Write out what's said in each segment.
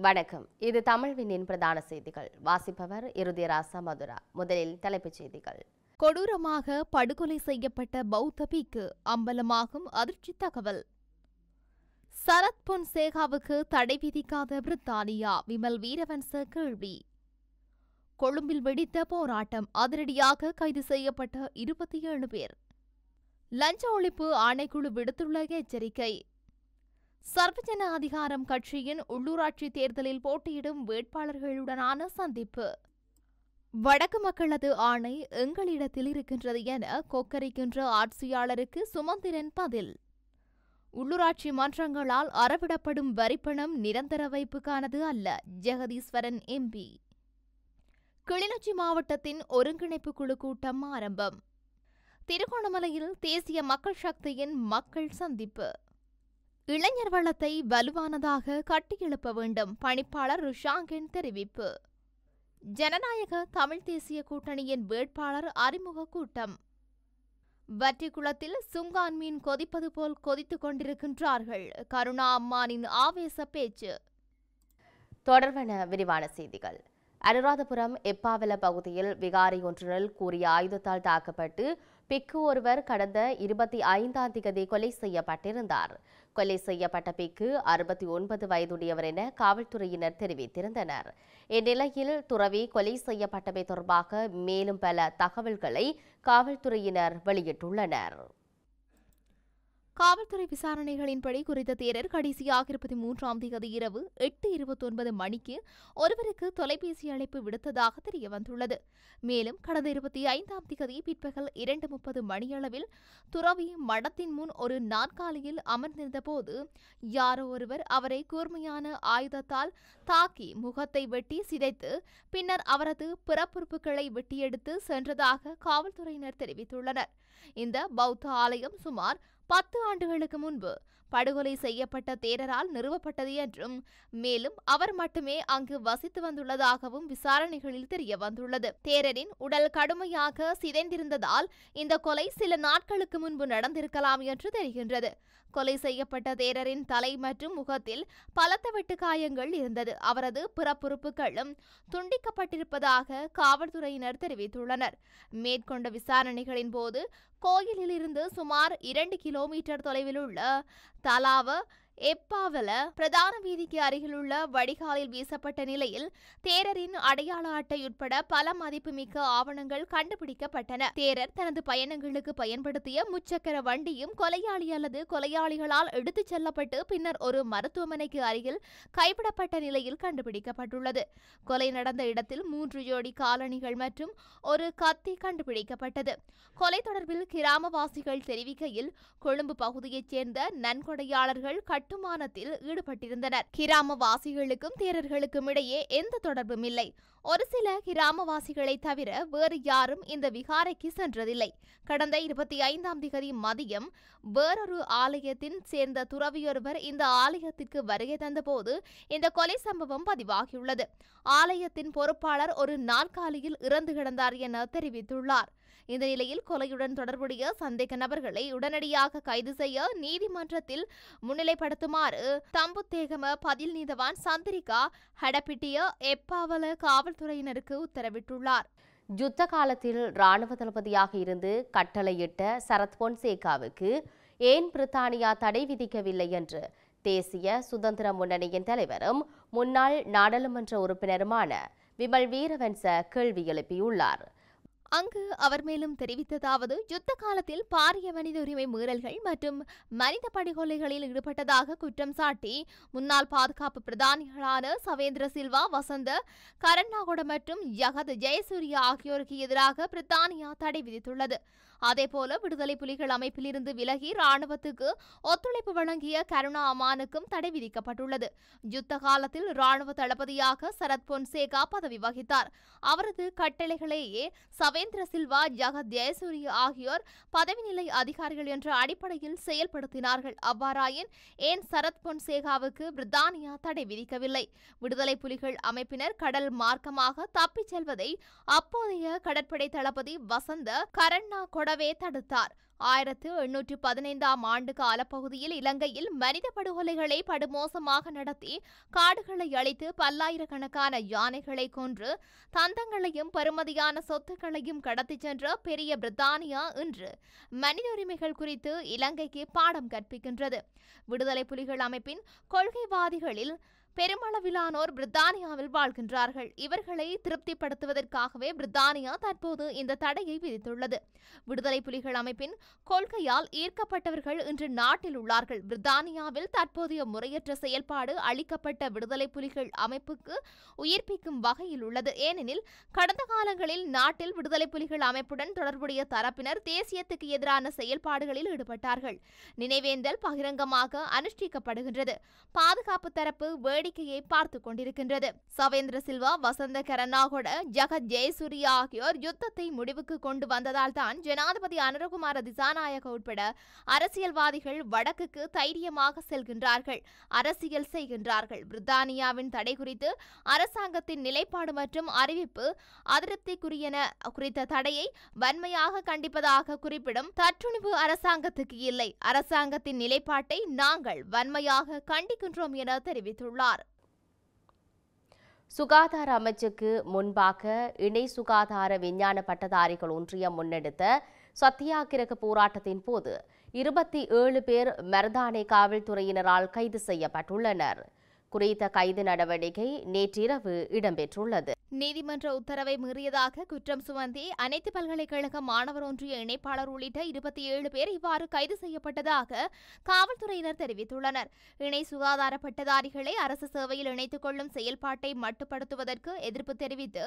வணக்கம். இது தமிழ்வினின் பிரதான செய்திகள். வாசிப்பவர் இருதிராசா மதுரா. முதலில் தலைப்புச் செய்திகள். கொடூரமாக படுகொலை செய்யப்பட்ட பௌத்த பிக்கு அம்பலமாகும் அதிர்ச்சி தகவல். சரத் பொன்சேகாவுக்கு தடை விதிக்காத பிரித்தானியா, விமல் வீரவன்ச கேள்வி. கொழும்பில் வெடித்த போராட்டம், அதிரடியாக கைது செய்யப்பட்ட 27 பேர். லஞ்ச ஒழிப்பு ஆணைக்குழு விடுத்துள்ள எச்சரிக்கை. சர்வஜன அதிகாரம் கட்சியின் உள்ளூராட்சி தேர்தலில் போட்டியிடும் வேட்பாளர்களுடனான சந்திப்பு. வடக்கு மக்களது ஆணை எங்களிடத்தில் இருக்கின்றது என கொக்கரிக்கின்ற ஆட்சியாளருக்கு சுமந்திரன் பதில். உள்ளூராட்சி மன்றங்களால் அறவிடப்படும் வரிப்பணம் நிரந்தர வைப்புக்கானது அல்ல, ஜெகதீஸ்வரன் எம்பி. கிளிநொச்சி மாவட்டத்தின் ஒருங்கிணைப்பு குழு கூட்டம் ஆரம்பம். திருகோணமலையில் தேசிய மக்கள் சக்தியின் மக்கள் சந்திப்பு. இளைஞர் வளத்தை வலுவானதாக கட்டியெழுப்ப வேண்டும், பணிப்பாளர் ருஷாங்கன் தெரிவிப்பு. ஜனநாயக தமிழ் தேசிய கூட்டணியின் வேட்பாளர் அறிமுக கூட்டம். வற்றிக்குளத்தில் சுங்கான் மீன் கொதிப்பது போல் கொதித்துக் கொண்டிருக்கின்றார்கள், கருணா அம்மானின் ஆவேச பேச்சு. தொடர்பான விரிவான செய்திகள். அனுராதபுரம் எப்பாவல பகுதியில் விகாரி ஒன்றில் கூறிய ஆயுதத்தால் தாக்கப்பட்டு பிக்கு ஒருவர் கடந்த 25ஆம் தேதி கொலை செய்யப்பட்டிருந்தார். கொலை செய்யப்பட்ட பிக்கு 69 வயதுடையவர் என காவல்துறையினர் தெரிவித்திருந்தனர். இந்நிலையில் துறவி கொலை செய்யப்பட்டமை தொடர்பாக மேலும் பல தகவல்களை காவல்துறையினர் வெளியிட்டுள்ளனர். காவல்துறை விசாரணைகளின்படி குறித்த தேரர் கடைசியாக 23ஆம் தேதி இரவு 8:29 மணிக்கு ஒருவருக்கு தொலைபேசி அழைப்பு விடுத்ததாக தெரியவந்துள்ளது. மேலும் கடந்த 25ஆம் தேதி பிற்பகல் 2:30 மணியளவில் துறவி மடத்தின் முன் ஒரு நாற்காலியில் அமர்ந்திருந்த போது யாரோ ஒருவர் அவரை கூர்மையான ஆயுதத்தால் தாக்கி முகத்தை வெட்டி சிதைத்து பின்னர் அவரது பிறப்புறுப்புகளை வெட்டியெடுத்து சென்றதாக காவல்துறையினர் தெரிவித்துள்ளனர். இந்த பௌத்த ஆலயம் சுமார் 10 ஆண்டுகளுக்கு முன்பு படுகொலை செய்யப்பட்ட தேரரால் நிறுவப்பட்டது என்றும் மேலும் அவர் மட்டுமே அங்கு வசித்து வந்துள்ளதாகவும் விசாரணைகளில் தெரிய வந்துள்ளது. தேரரின் உடல் கடுமையாக சிதைந்திருந்ததால் இந்த கொலை சில நாட்களுக்கு முன்பு நடந்திருக்கலாம் என்று தெரிகின்றது. கொலை செய்யப்பட்ட தேரரின் தலை மற்றும் முகத்தில் பலத்த வெட்டு காயங்கள் இருந்தது. அவரது பிறப்புறுப்புகளும் துண்டிக்கப்பட்டிருப்பதாக காவல்துறையினர் தெரிவித்துள்ளனர். மேற்கொண்ட விசாரணைகளின் போது கோயிலில் இருந்து சுமார் 2 கிலோமீட்டர் தொலைவில் உள்ள தலாவ எப்பாவல பிரதான வீதிக்கு அருகிலுள்ள வடிகாலில் வீசப்பட்ட நிலையில் தேரரின் அடையாள அட்டை உட்பட பல மதிப்புமிக்க ஆவணங்கள் கண்டுபிடிக்கப்பட்டன. தேரர் தனது பயணங்களுக்கு பயன்படுத்திய முச்சக்கர வண்டியும் கொலையாளி அல்லது கொலையாளிகளால் எடுத்துச் செல்லப்பட்டு பின்னர் ஒரு மருத்துவமனைக்கு அருகில் கைவிடப்பட்ட நிலையில் கண்டுபிடிக்கப்பட்டுள்ளது. கொலை நடந்த இடத்தில் 3 ஜோடி காலணிகள் மற்றும் ஒரு கத்தி கண்டுபிடிக்கப்பட்டது. கொலை தொடர்பில் கிராமவாசிகள் தெரிவிக்கையில் கொழும்பு பகுதியைச் சேர்ந்த நன்கொடையாளர்கள் கட்டுமானத்தில் ஈடுபட்டிருந்தனர். கிராமவாசிகளுக்கும் தேரர்களுக்கும் இடையே எந்த தொடர்பும் இல்லை. ஒரு சில கிராமவாசிகளை தவிர வேறு யாரும் இந்த விகாரைக்கு சென்றதில்லை. கடந்த 25ஆம் தேதி மதியம் வேறொரு ஆலயத்தின் சேர்ந்த துறவியொருவர் இந்த ஆலயத்திற்கு வருகை தந்தபோது இந்த கொலை சம்பவம் பதிவாகியுள்ளது. ஆலயத்தின் பொறுப்பாளர் ஒரு நாற்காலியில் இறந்து கிடந்தார் என தெரிவித்துள்ளார். இந்த நிலையில் கொலையுடன் தொடர்புடைய சந்தேக நபர்களை உடனடியாக கைது செய்ய நீதிமன்றத்தில் முன்னிலைப்படுத்துமாறு தம்புத்தேகம பதில் நீதவான் சந்திரிகா ஹடப்பிட்டிய எப்பாவல காவல்துறையினருக்கு உத்தரவிட்டுள்ளார். யுத்த காலத்தில் இராணுவ தளபதியாக இருந்து கட்டளையிட்ட சரத் பொன்சேகாவுக்கு ஏன் பிரித்தானியா தடை விதிக்கவில்லை என்று தேசிய சுதந்திர முன்னணியின் தலைவரும் முன்னாள் நாடாளுமன்ற உறுப்பினருமான விமல் வீரவன்ச கேள்வி எழுப்பியுள்ளார். அங்கு அவர் மேலும் தெரிவித்ததாவது, யுத்த காலத்தில் பாரிய மனித உரிமை மீறல்கள் மற்றும் மனித படுகொலைகளில் ஈடுபட்டதாக குற்றம் சாட்டி முன்னாள் பாதுகாப்பு பிரதானிகளான சவேந்திர சில்வா, வசந்த கரன்னாகொட மற்றும் ஜகத் ஜெயசூரிய ஆகியோருக்கு எதிராக பிரித்தானியா தடை விதித்துள்ளது. அதேபோல விடுதலை புலிகள் அமைப்பிலிருந்து விலகி இராணுவத்துக்கு ஒத்துழைப்பு வழங்கிய கருணா அமானுக்கும் தடை விதிக்கப்பட்டுள்ளது. யுத்த காலத்தில் இராணுவ தளபதியாக சரத் பொன்சேகா பதவி வகித்தார். அவரது கட்டளைகளையே சவேந்திர சில்வா, ஜகத் ஜெயசூரிய ஆகியோர் பதவி நிலை அதிகாரிகள் என்ற அடிப்படையில் செயல்படுத்தினார்கள். அவ்வாறாயின் ஏன் சரத் பொன்சேகாவுக்கு பிரித்தானியா தடை விதிக்கவில்லை? விடுதலை புலிகள் அமைப்பினர் கடல் மார்க்கமாக தப்பிச் செல்வதை அப்போதைய கடற்படை தளபதி வசந்த கரன்னா கொடவே தடுத்தார். 1815ஆம் ஆண்டு காலப்பகுதியில் இலங்கையில் மனித படுகொலைகளை படுமோசமாக நடத்தி காடுகளை அழித்து பல்லாயிரக்கணக்கான யானைகளை கொன்று தந்தங்களையும் பெறுமதியான சொத்துக்களையும் கடத்திச் சென்ற பெரிய பிரித்தானியா இன்று மனித உரிமைகள் குறித்து இலங்கைக்கு பாடம் கற்பிக்கின்றது. விடுதலை புலிகள் அமைப்பின் கொள்கைவாதிகளில் பெருமளவிலானோர் பிரித்தானியாவில் வாழ்கின்றார்கள். இவர்களை திருப்திப்படுத்துவதற்காகவே பிரித்தானியா தற்போது இந்த தடையை விதித்துள்ளது. விடுதலை புலிகள் அமைப்பின் கொள்கையால் ஈர்க்கப்பட்டவர்கள் இன்று நாட்டில் உள்ளார்கள். பிரித்தானியாவில் தற்போதைய முறையற்ற செயல்பாடு அளிக்கப்பட்ட விடுதலை புலிகள் அமைப்புக்கு உயிர்ப்பிக்கும் வகையில் உள்ளது. ஏனெனில் கடந்த காலங்களில் நாட்டில் விடுதலை புலிகள் அமைப்புடன் தொடர்புடைய தரப்பினர் தேசியத்துக்கு எதிரான செயல்பாடுகளில் ஈடுபட்டார்கள். நினைவேந்தல் பகிரங்கமாக அனுஷ்டிக்கப்படுகின்றது. பாதுகாப்பு தரப்பு வேடிக்கையை பார்த்துக் கொண்டிருக்கின்றது. சவேந்திர சில்வா, வசந்த கரநாகொட, ஜகத் ஜெயசூரிய ஆகியோர் யுத்தத்தை முடிவுக்கு கொண்டு வந்ததால் தான் ஜனாதிபதி அனுரகுமார திசாநாயக்க உட்பட அரசியல்வாதிகள் வடக்குக்கு தைரியமாக செல்கின்றார்கள், அரசியல் செய்கின்றார்கள். பிரித்தானியாவின் தடை குறித்து அரசாங்கத்தின் நிலைப்பாடு மற்றும் அறிவிப்பு அதிருப்திக்குரியன. குறித்த தடையை வன்மையாக கண்டிப்பதாக குறிப்பிடும் தற்றுணிவு அரசாங்கத்துக்கு இல்லை. அரசாங்கத்தின் நிலைப்பாட்டை நாங்கள் வன்மையாக கண்டிக்கின்றோம் என தெரிவித்துள்ளார். சுகாதார அமைச்சுக்கு முன்பாக இணை சுகாதார விஞ்ஞான பட்டதாரிகள் ஒன்றியம் முன்னெடுத்த சத்தியாகிரக போராட்டத்தின் போது 27 பேர் மருதானை காவல்துறையினரால் கைது செய்யப்பட்டுள்ளனர். குறித்த கைது நடவடிக்கை நேற்றிரவு இடம்பெற்றுள்ளது. நீதிமன்ற உத்தரவை மீறியதாக குற்றம் சுமத்தி அனைத்து பல்கலைக்கழக மாணவர் ஒன்றிய இணைப்பாளர் உள்ளிட்ட 27 பேர் இவ்வாறு கைது செய்யப்பட்டதாக காவல்துறையினர் தெரிவித்துள்ளனர். இணை சுகாதார பட்டதாரிகளை அரசு சேவையில் இணைத்துக் கொள்ளும் செயல்பாட்டை மட்டுப்படுத்துவதற்கு எதிர்ப்பு தெரிவித்து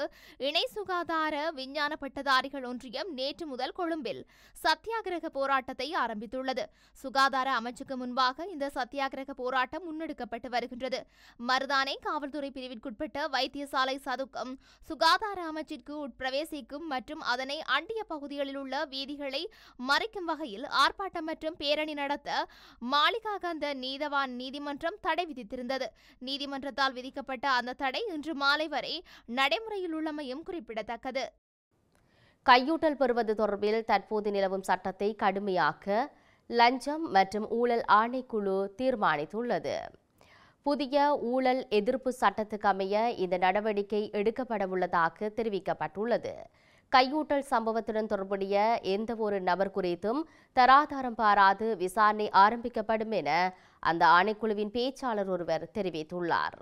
இணை சுகாதார விஞ்ஞான பட்டதாரிகள் ஒன்றியம் நேற்று முதல் கொழும்பில் சத்தியாகிரக போராட்டத்தை ஆரம்பித்துள்ளது. சுகாதார அமைச்சுக்கு முன்பாக இந்த சத்தியாகிரக போராட்டம் முன்னெடுக்கப்பட்டு வருகின்றது. மருதானை காவல்துறை பிரிவிற்குட்பட்ட வைத்தியசாலை சதுக்கம் சுகாதார அமைச்சிற்கு உட்பிரவேசிக்கும் மற்றும் அதனை அண்டிய பகுதிகளில் உள்ள வீதிகளை மறைக்கும் வகையில் ஆர்ப்பாட்டம் மற்றும் பேரணி நடத்த மாளிகாகந்த நீதவான் நீதிமன்றம் தடை விதித்திருந்தது. நீதிமன்றத்தால் விதிக்கப்பட்ட அந்த தடை இன்று மாலை வரை நடைமுறையில் உள்ளமையும் குறிப்பிடத்தக்கது. கையூட்டல் பெறுவது தொடர்பில் தற்போது நிலவும் சட்டத்தை கடுமையாக்க லஞ்சம் மற்றும் ஊழல் ஆணைக்குழு தீர்மானித்துள்ளது. புதிய ஊழல் எதிர்ப்பு சட்டத்துக்கு அமைய இந்த நடவடிக்கை எடுக்கப்படவுள்ளதாக தெரிவிக்கப்பட்டுள்ளது. கையூட்டல் சம்பவத்துடன் தொடர்புடைய எந்தவொரு நபர் குறித்தும் தராதாரம் பாராது விசாரணை ஆரம்பிக்கப்படும் என அந்த ஆணைக்குழுவின் பேச்சாளர் ஒருவர் தெரிவித்துள்ளார்.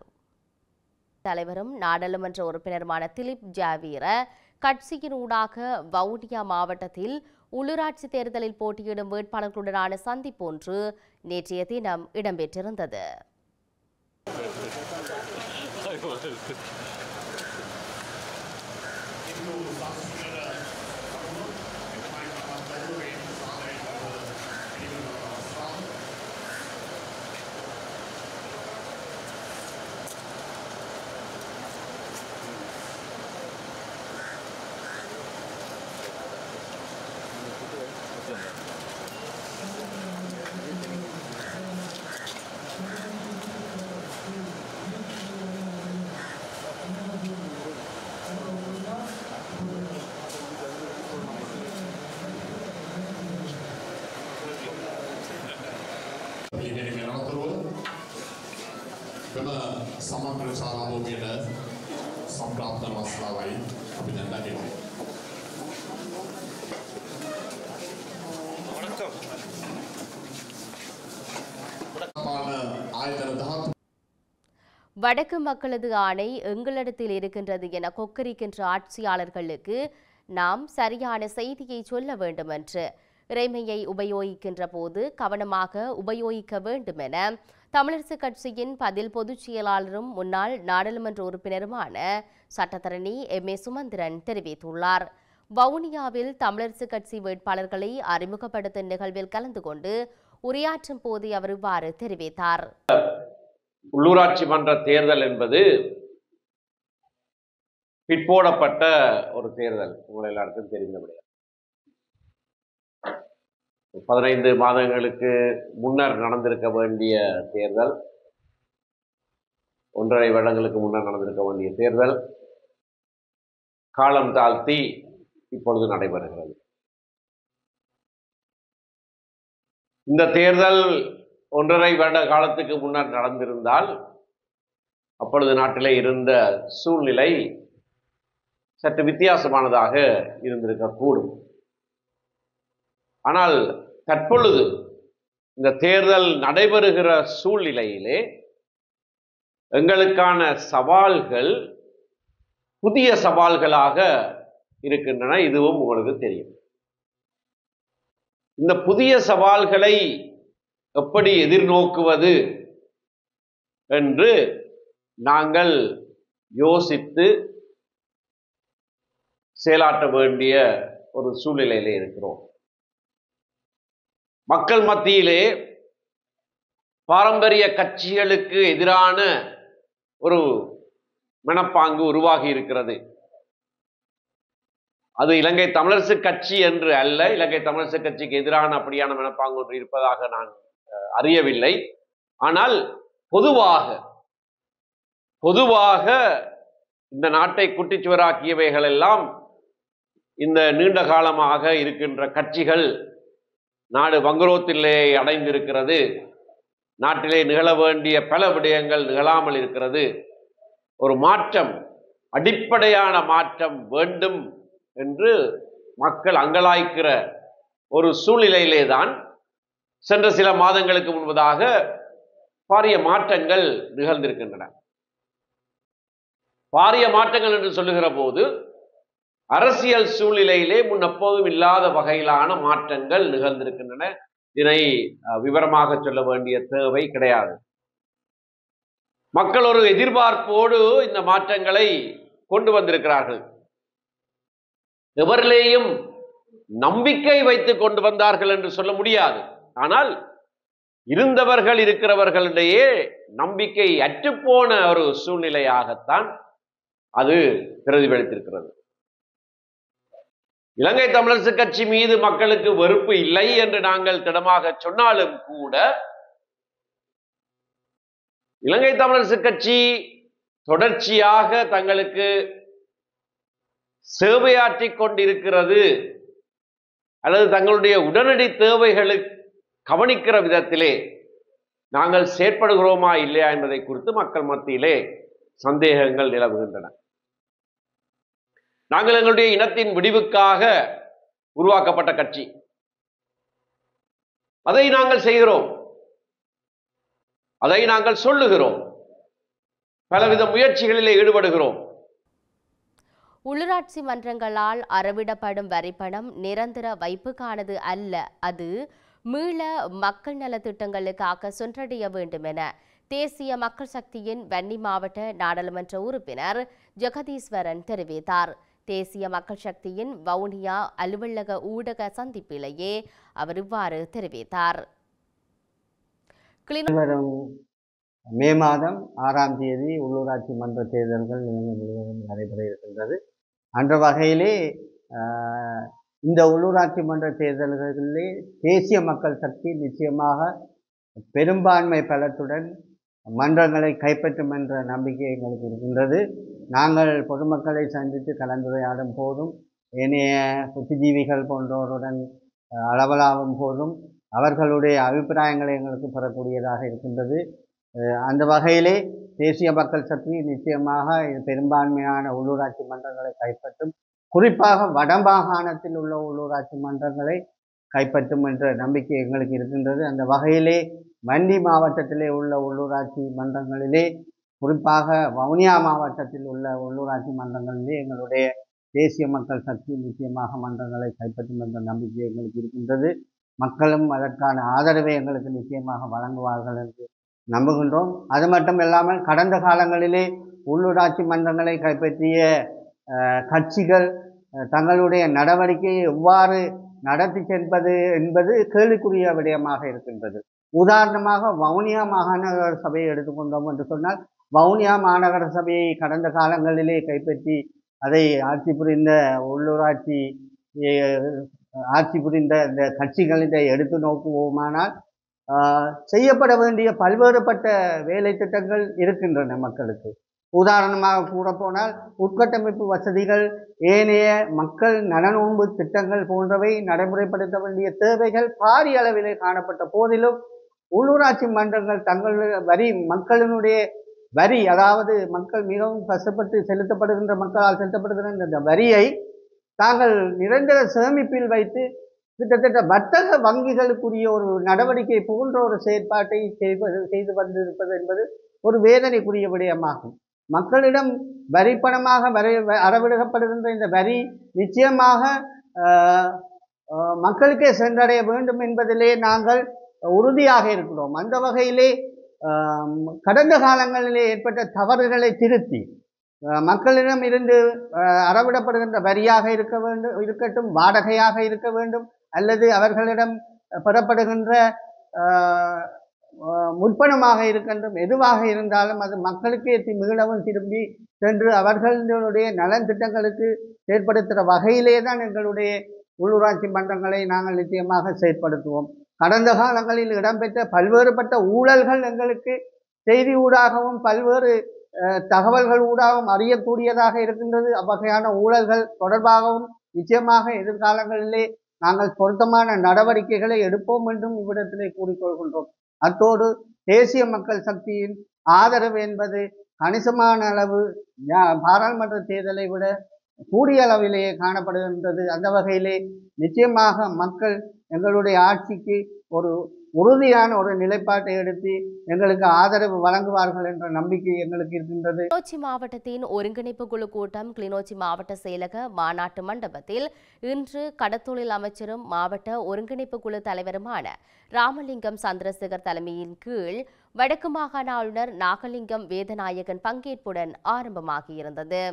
தலைவரும் நாடாளுமன்ற உறுப்பினருமான திலீப் ஜாவீர கட்சியின் ஊடாக வவுனியா மாவட்டத்தில் உள்ளூராட்சி தேர்தலில் போட்டியிடும் வேட்பாளர்களுடனான சந்திப்பு ஒன்று நேற்றைய தினம் இடம்பெற்றிருந்தது. සමග්‍ර ශාලාභූමියට සම්ප්‍රාප්තන අවස්ථාවයි අපි දැන් දකින්නේ. வடக்கு மக்களது ஆணை எங்களிடத்தில் இருக்கின்றது என கொக்கரிக்கின்ற ஆட்சியாளர்களுக்கு நாம் சரியான செய்தியை சொல்ல வேண்டும் என்று இறைமையை உபயோகிக்கின்ற போது கவனமாக உபயோகிக்க வேண்டும் என தமிழரசு கட்சியின் பதில் பொதுச் செயலாளரும் முன்னாள் நாடாளுமன்ற உறுப்பினருமான சட்டத்தரணி எம். ஏ. சுமந்திரன் தெரிவித்துள்ளார். வவுனியாவில் தமிழரசு கட்சி வேட்பாளர்களை அறிமுகப்படுத்தும் நிகழ்வில் கலந்து கொண்டு உரையாற்றும் போது அவர் இவ்வாறு தெரிவித்தார். உள்ளூராட்சி மன்ற தேர்தல் என்பது பிற்போடப்பட்ட ஒரு தேர்தல். உங்கள் எல்லாருக்கும் தெரிந்தபடியா 15 மாதங்களுக்கு முன்னர் நடந்திருக்க வேண்டிய தேர்தல், 1.5 வருடங்களுக்கு முன்னர் நடந்திருக்க வேண்டிய தேர்தல் காலம் தாழ்த்தி இப்பொழுது நடைபெறுகிறது. இந்த தேர்தல் 1.5 வருட காலத்துக்கு முன்னர் நடந்திருந்தால் அப்பொழுது நாட்டிலே இருந்த சூழ்நிலை சற்று வித்தியாசமானதாக இருந்திருக்கக்கூடும். ஆனால் தற்பொழுது இந்த தேர்தல் நடைபெறுகிற சூழ்நிலையிலே எங்களுக்கான சவால்கள் புதிய சவால்களாக இருக்கின்றன. இதுவும் உங்களுக்கு தெரியும். இந்த புதிய சவால்களை எப்படி எதிர்நோக்குவது என்று நாங்கள் யோசித்து செயலாற்ற வேண்டிய ஒரு சூழ்நிலையிலே இருக்கிறோம். மக்கள் மத்தியிலே பாரம்பரிய கட்சிகளுக்கு எதிரான ஒரு மனப்பாங்கு உருவாகி இருக்கிறது. அது இலங்கை தமிழரசு கட்சி என்று அல்ல. இலங்கை தமிழரசு கட்சிக்கு எதிரான அப்படியான மனப்பாங்கு ஒன்று இருப்பதாக நான் அறியவில்லை. ஆனால் பொதுவாக இந்த நாட்டை குட்டிச்சுவராக்கியவைகள் எல்லாம் இந்த நீண்ட காலமாக இருக்கின்ற கட்சிகள். நாடு வங்குரோத்திலே அடைந்திருக்கிறது. நாட்டிலே நிகழ வேண்டிய பல விடயங்கள் நிகழாமல் இருக்கிறது. ஒரு மாற்றம், அடிப்படையான மாற்றம் வேண்டும் என்று மக்கள் அங்கலாய்க்கிற ஒரு சூழ்நிலையிலே தான் சென்ற சில மாதங்களுக்கு முன்பதாக பாரிய மாற்றங்கள் நிகழ்ந்திருக்கின்றன. பாரிய மாற்றங்கள் என்று சொல்லுகிற போது அரசியல் சூழ்நிலையிலே முன்னெப்போதும் இல்லாத வகையிலான மாற்றங்கள் நிகழ்ந்திருக்கின்றன. இதனை விவரமாக சொல்ல வேண்டிய தேவை கிடையாது. மக்கள் ஒரு எதிர்பார்ப்போடு இந்த மாற்றங்களை கொண்டு வந்திருக்கிறார்கள். எவரிலேயும் நம்பிக்கை வைத்து கொண்டு வந்தார்கள் என்று சொல்ல முடியாது. ஆனால் இருந்தவர்கள் இருக்கிறவர்களிடையே நம்பிக்கை அற்றுப்போன ஒரு சூழ்நிலையாகத்தான் அது பிரதிபலித்திருக்கிறது. இலங்கை தமிழரசு கட்சி மீது மக்களுக்கு வெறுப்பு இல்லை என்று நாங்கள் திடமாக சொன்னாலும் கூட இலங்கை தமிழரசு கட்சி தொடர்ச்சியாக தங்களுக்கு சேவையாற்றிக் கொண்டிருக்கிறது அல்லது தங்களுடைய உடனடி தேவைகளை கவனிக்கிற விதத்திலே நாங்கள் செயற்படுகிறோமா இல்லையா என்பதை குறித்து மக்கள் மத்தியிலே சந்தேகங்கள் நிலவுகின்றன. நாங்கள் எங்களுடைய இனத்தின் விடிவுக்காக உருவாக்கப்பட்ட கட்சி. அதை நாங்கள் செய்கிறோம், அதை நாங்கள் சொல்லுகிறோம், பலவித முயற்சிகளிலே ஈடுபடுகிறோம். உள்ளூராட்சி மன்றங்களால் அறவிடப்படும் வரிப்பணம் நிரந்தர வைப்புக்கானது அல்ல. அது மீள மக்கள் நல திட்டங்களுக்காக சென்றடைய வேண்டும் என தேசிய மக்கள் சக்தியின் வன்னி மாவட்ட நாடாளுமன்ற உறுப்பினர் ஜெகதீஸ்வரன் தெரிவித்தார். தேசிய மக்கள் சக்தியின் வவுனியா அலுவலக ஊடக சந்திப்பிலேயே அவர் இவ்வாறு தெரிவித்தார். மே மாதம் 6ஆம் தேதி உள்ளூராட்சி மன்ற தேர்தல்கள் முழுவதும் நடைபெற இருக்கின்றது. அந்த வகையிலே இந்த உள்ளூராட்சி மன்ற தேர்தல்களிலே தேசிய மக்கள் சக்தி நிச்சயமாக பெரும்பான்மை பலத்துடன் மன்றங்களை கைப்பற்றும் என்ற நம்பிக்கை எங்களுக்கு இருக்கின்றது. நாங்கள் பொதுமக்களை சந்தித்து கலந்துரையாடும் போதும் ஏனைய புத்திஜீவிகள் போன்றோருடன் அளவலாவும் போதும் அவர்களுடைய அபிப்பிராயங்களை எங்களுக்கு பெறக்கூடியதாக இருக்கின்றது. அந்த வகையிலே தேசிய மக்கள் சக்தி நிச்சயமாக பெரும்பான்மையான உள்ளூராட்சி மன்றங்களை கைப்பற்றும், குறிப்பாக வடமாகாணத்தில் உள்ள உள்ளூராட்சி மன்றங்களை கைப்பற்றும் என்ற நம்பிக்கை எங்களுக்கு இருக்கின்றது. அந்த வகையிலே வன்னி மாவட்டத்திலே உள்ள உள்ளூராட்சி மன்றங்களிலே, குறிப்பாக வவுனியா மாவட்டத்தில் உள்ள உள்ளூராட்சி மன்றங்களிலே எங்களுடைய தேசிய மக்கள் சக்தி நிச்சயமாக மன்றங்களை கைப்பற்றும் என்ற நம்பிக்கை எங்களுக்கு இருக்கின்றது. மக்களும் அதற்கான ஆதரவை எங்களுக்கு நிச்சயமாக வழங்குவார்கள் என்று நம்புகின்றோம். அது மட்டும் இல்லாமல் கடந்த காலங்களிலே உள்ளூராட்சி மன்றங்களை கைப்பற்றிய கட்சிகள் தங்களுடைய நடவடிக்கையை எவ்வாறு நடத்தி செல்வது என்பது கேள்விக்குரிய விடயமாக இருக்கின்றது. உதாரணமாக வவுனியா மாநகர சபையை எடுத்துக்கொண்டோம் என்று சொன்னால், வவுனியா மாநகர சபையை கடந்த காலங்களிலே கைப்பற்றி அதை ஆட்சி புரிந்த இந்த கட்சிகளிட எடுத்து நோக்குவோமானால் செய்யப்பட வேண்டிய பல்வேறுபட்ட வேலை திட்டங்கள் இருக்கின்றன மக்களுக்கு. உதாரணமாக கூறப்போனால் உட்கட்டமைப்பு வசதிகள், ஏனைய மக்கள் நலனோம்பு திட்டங்கள் போன்றவை நடைமுறைப்படுத்த வேண்டிய தேவைகள் பாரிய அளவிலே காணப்பட்ட போதிலும் உள்ளூராட்சி மன்றங்கள் தங்களுடைய மக்களினுடைய வரி, அதாவது மக்கள் மிகவும் கஷ்டப்பட்டு செலுத்தப்படுகின்ற மக்களால் செலுத்தப்படுகின்ற இந்த வரியை தாங்கள் நிரந்தர சேமிப்பில் வைத்து கிட்டத்தட்ட வர்த்தக வங்கிகளுக்குரிய ஒரு நடவடிக்கை போன்ற ஒரு செயற்பாட்டை செய்து வந்திருப்பது என்பது ஒரு வேதனைக்குரிய விடயமாகும். மக்களிடம் வரி பணமாக அறவிடப்படுகின்ற இந்த வரி நிச்சயமாக மக்களுக்கே சென்றடைய வேண்டும் என்பதிலே நாங்கள் உறுதியாக இருக்கிறோம். அந்த வகையிலே கடந்த காலங்களிலே ஏற்பட்ட தவறுகளை திருத்தி மக்களிடம் இருந்து அறவிடப்படுகின்ற வரியாக இருக்கட்டும், வாடகையாக இருக்க வேண்டும், அல்லது அவர்களிடம் பெறப்படுகின்ற முற்பணமாக இருக்கின்றும் எதுவாக இருந்தாலும் அது மக்களுக்கே மீளவும் திரும்பி சென்று அவர்களுடைய நலன் திட்டங்களுக்கு செயற்படுத்துகிற வகையிலே தான் எங்களுடைய உள்ளூராட்சி மன்றங்களை நாங்கள் நிச்சயமாக செயற்படுத்துவோம். கடந்த காலங்களில் இடம்பெற்ற பல்வேறுபட்ட ஊழல்கள் எங்களுக்கு செய்தி ஊடாகவும் பல்வேறு தகவல்கள் ஊடாகவும் அறியக்கூடியதாக இருக்கின்றது. அவ்வகையான ஊழல்கள் தொடர்பாகவும் நிச்சயமாக எதிர்காலங்களிலே நாங்கள் பொருத்தமான நடவடிக்கைகளை எடுப்போம் என்றும் இவ்விடத்திலே கூறிக்கொள்கின்றோம். அத்தோடு தேசிய மக்கள் சக்தியின் ஆதரவு என்பது கணிசமான அளவு பாராளுமன்ற தேர்தலை விட கூடிய அளவிலேயே காணப்படுகின்றது. அந்த வகையிலே நிச்சயமாக மக்கள் எங்களுடைய ஆட்சிக்கு ஒரு உறுதியான ஒரு நிலைப்பாட்டை எடுத்து எங்களுக்கு ஆதரவு வழங்குவார்கள் என்ற நம்பிக்கை எங்களுக்கு இருக்கின்றது. கிளிநொச்சி மாவட்டத்தின் ஒருங்கிணைப்பு குழு கூட்டம் கிளிநொச்சி மாவட்ட செயலக மாநாட்டு மண்டபத்தில் இன்று கடத்தொழில் அமைச்சரும் மாவட்ட ஒருங்கிணைப்பு குழு தலைவருமான ராமலிங்கம் சந்திரசேகர் தலைமையின் கீழ் வடக்கு மாகாண ஆளுநர் நாகலிங்கம் வேதநாயகன் பங்கேற்புடன் ஆரம்பமாகியிருந்தது.